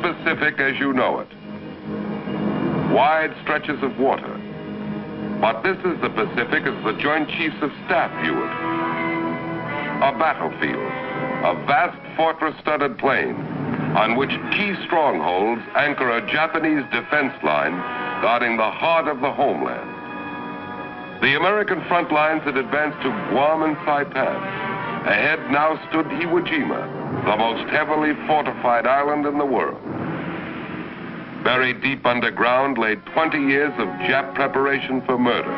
Pacific as you know it. Wide stretches of water. But this is the Pacific as the Joint Chiefs of Staff view it. A battlefield, a vast fortress-studded plain on which key strongholds anchor a Japanese defense line guarding the heart of the homeland. The American front lines had advanced to Guam and Saipan. Ahead now stood Iwo Jima, the most heavily fortified island in the world. Buried deep underground lay 20 years of Jap preparation for murder.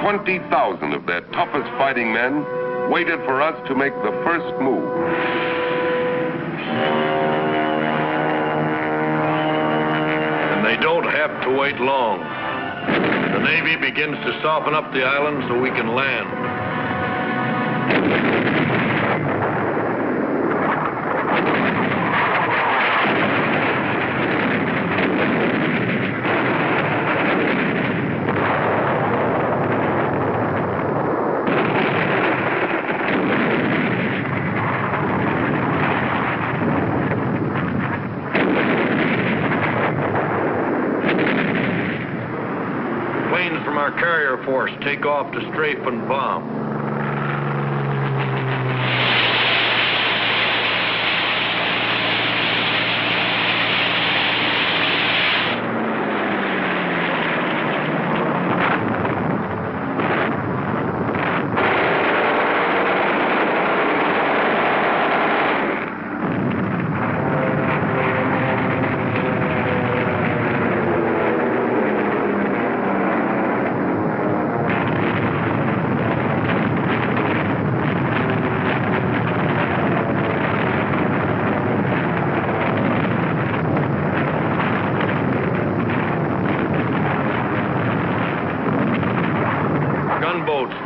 20,000 of their toughest fighting men waited for us to make the first move. And they don't have to wait long. The Navy begins to soften up the island so we can land. Carrier force take off to strafe and bomb.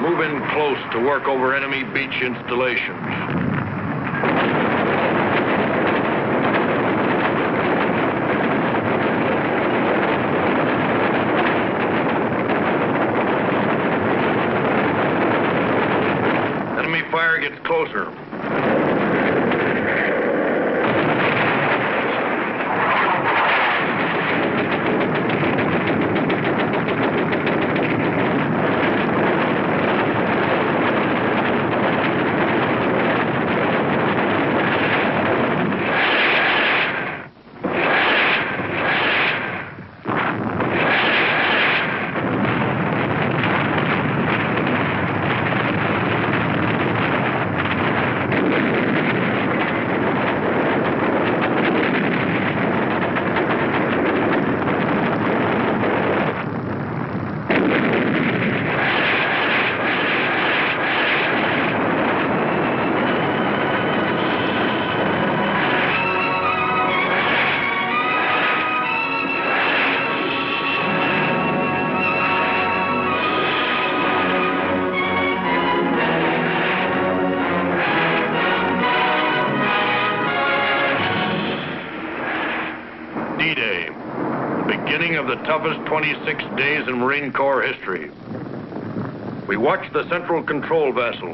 Move in close to work over enemy beach installations. Enemy fire gets closer. D-Day, the beginning of the toughest 26 days in Marine Corps history. We watched the central control vessel.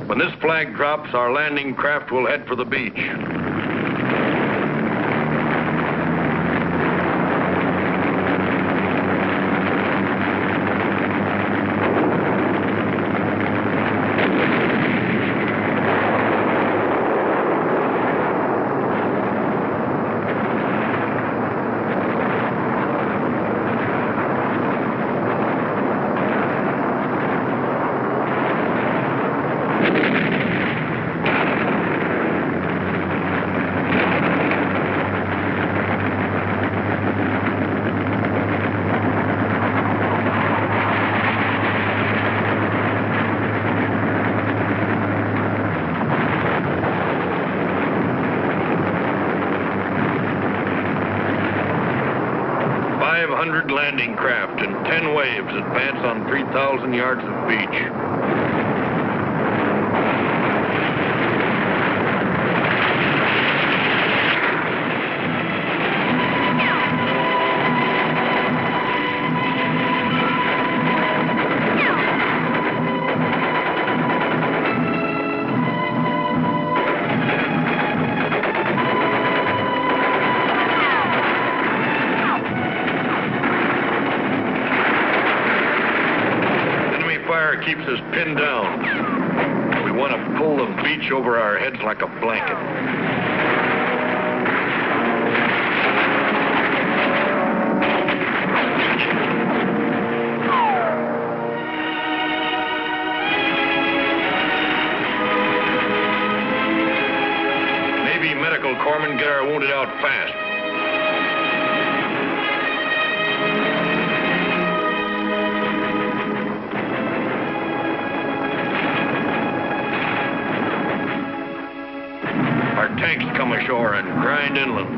When this flag drops, our landing craft will head for the beach. Landing craft in 10 waves advance on 3,000 yards of beach. pinned down. We want to pull the beach over our heads like a blanket. Maybe medical corpsmen get our wounded out fast. Our tanks come ashore and grind inland.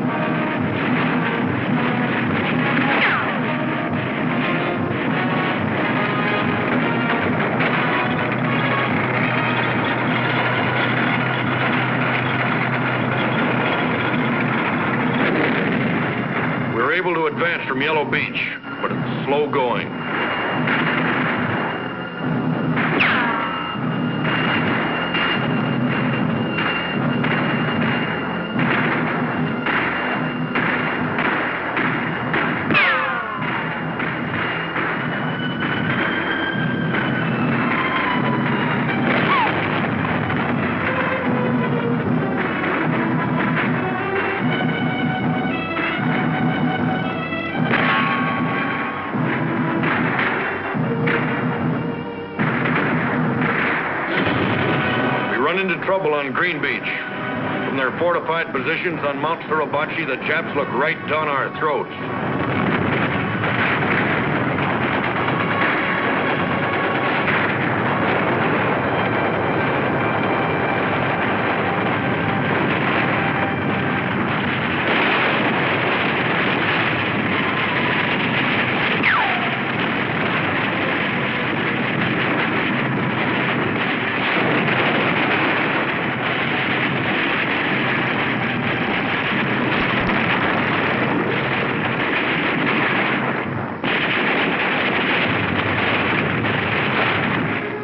We're able to advance from Yellow Beach, but it's slow going. Into trouble on Green Beach. From their fortified positions on Mount Suribachi, the Japs look right down our throats.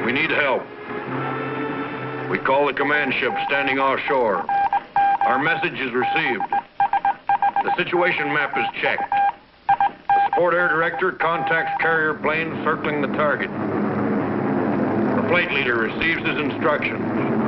We need help. We call the command ship standing offshore. Our message is received. The situation map is checked. The support air director contacts carrier planes circling the target. The flight leader receives his instructions.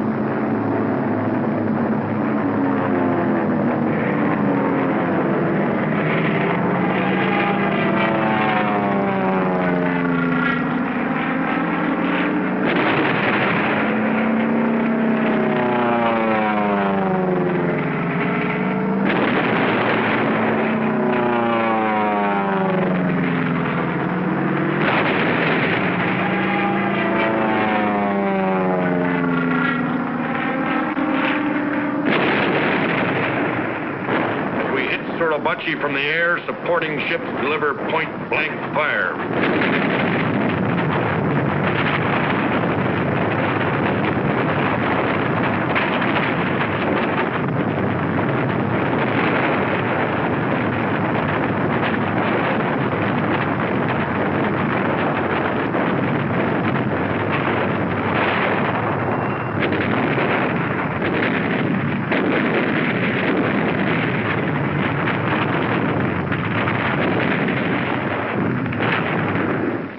Suribachi from the air, supporting ships deliver point-blank fire.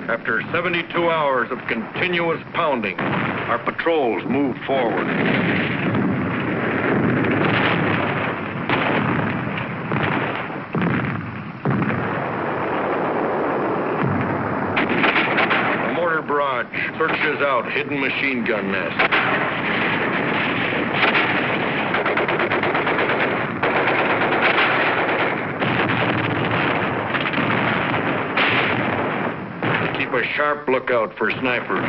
After 72 hours of continuous pounding, our patrols move forward. A mortar barrage searches out hidden machine gun nests. A sharp lookout for snipers.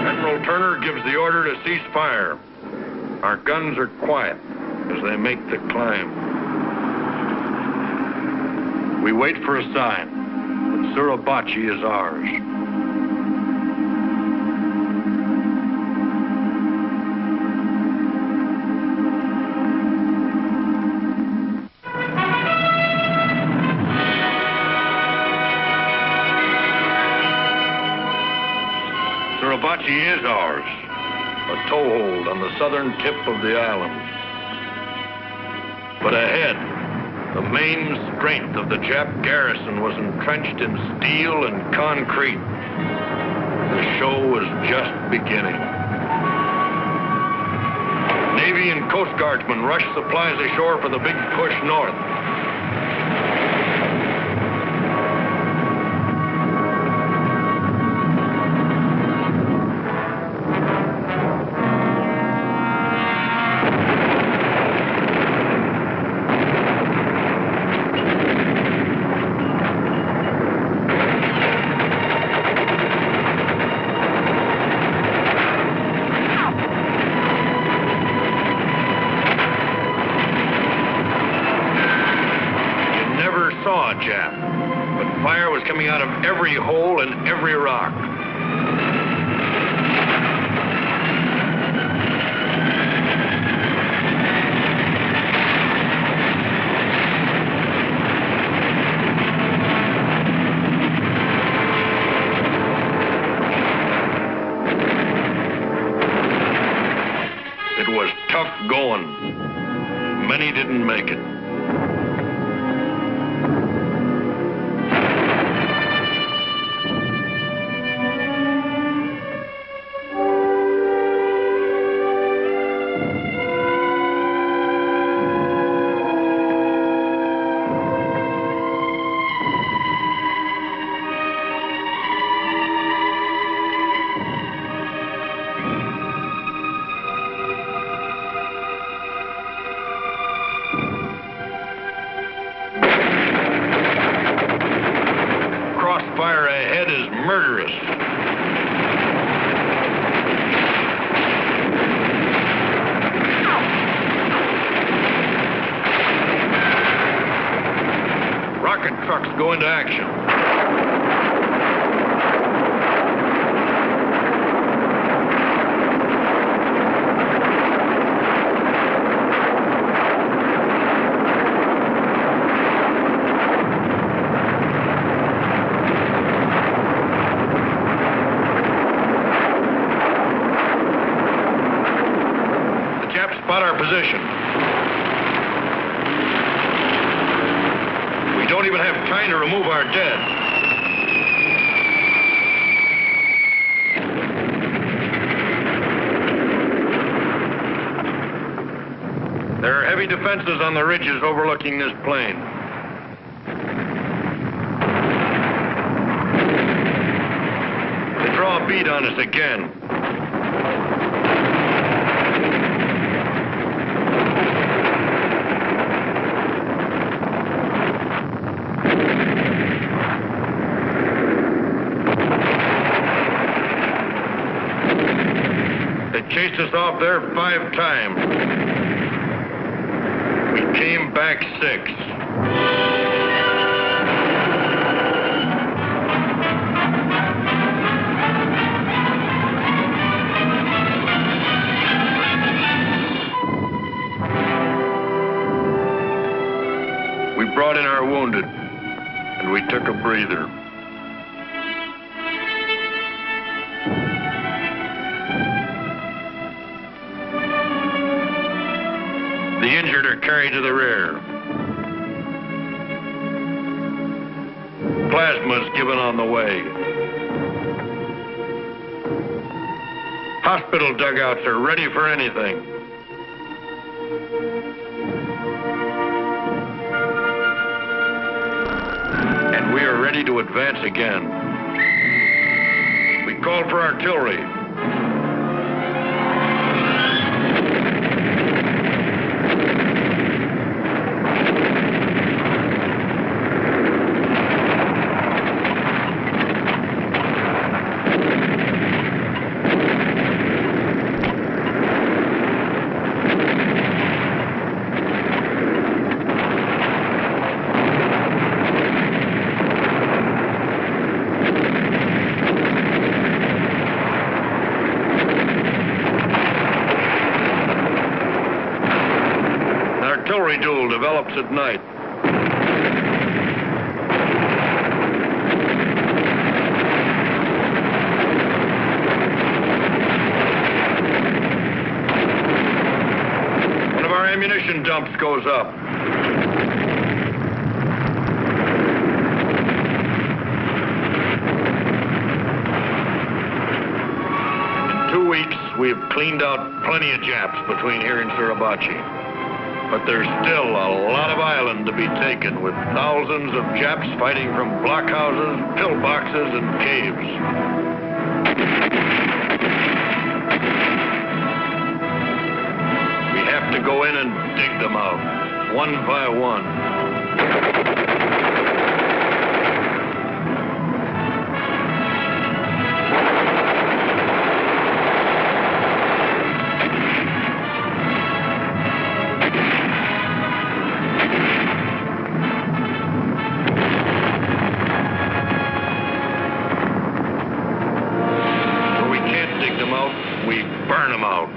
Admiral Turner gives the order to cease fire. Our guns are quiet as they make the climb. We wait for a sign that Suribachi is ours. Suribachi is ours, a toehold on the southern tip of the island. But ahead, the main strength of the Jap garrison was entrenched in steel and concrete. The show was just beginning. Navy and Coast Guardsmen rushed supplies ashore for the big push north. Coming out of every hole and every rock. It was tough going. Many didn't make it. Fire ahead is murderous. Rocket trucks go into action. Spot our position. We don't even have time to remove our dead. There are heavy defenses on the ridges overlooking this plain. They draw a bead on us again. Chased us off there 5 times. We came back 6. We brought in our wounded, and we took a breather. The injured are carried to the rear. Plasma's given on the way. Hospital dugouts are ready for anything. And we are ready to advance again. We called for artillery. Artillery duel develops at night. ammunition dumps goes up. In 2 weeks, we have cleaned out plenty of Japs between here and Suribachi. But there's still a lot of island to be taken, with thousands of Japs fighting from blockhouses, pillboxes, and caves. We have to go in and dig them out, one by one. We burn them out.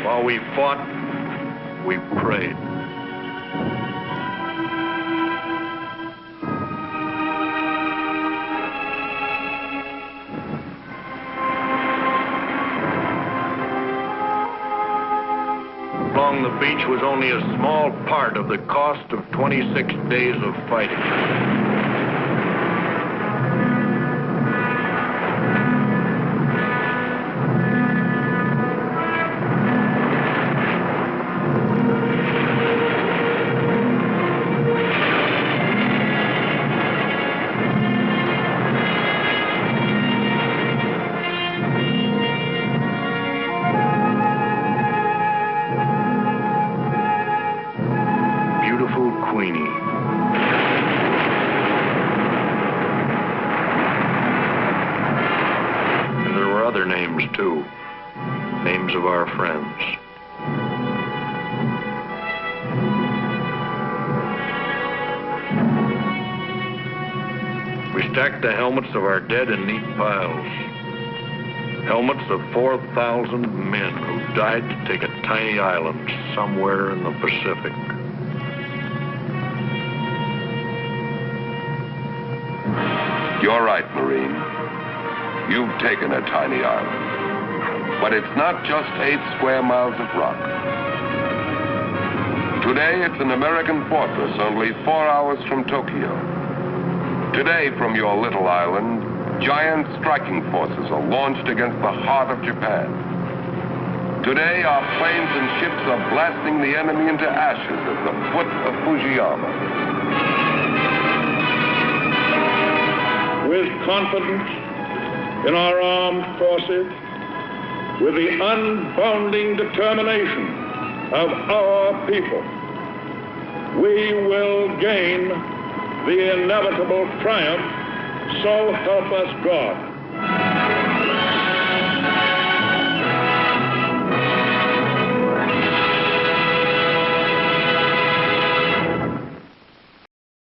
While we fought, we prayed. Along the beach was only a small part of the cost of 26 days of fighting. Beautiful Queenie. And there were other names, too. Names of our friends. We stacked the helmets of our dead in neat piles. Helmets of 4,000 men who died to take a tiny island somewhere in the Pacific. You're right, Marine. You've taken a tiny island. But it's not just 8 square miles of rock. Today, it's an American fortress only 4 hours from Tokyo. Today, from your little island, giant striking forces are launched against the heart of Japan. Today, our planes and ships are blasting the enemy into ashes at the foot of Fujiyama. With confidence in our armed forces, with the unbounding determination of our people, we will gain the inevitable triumph, so help us God.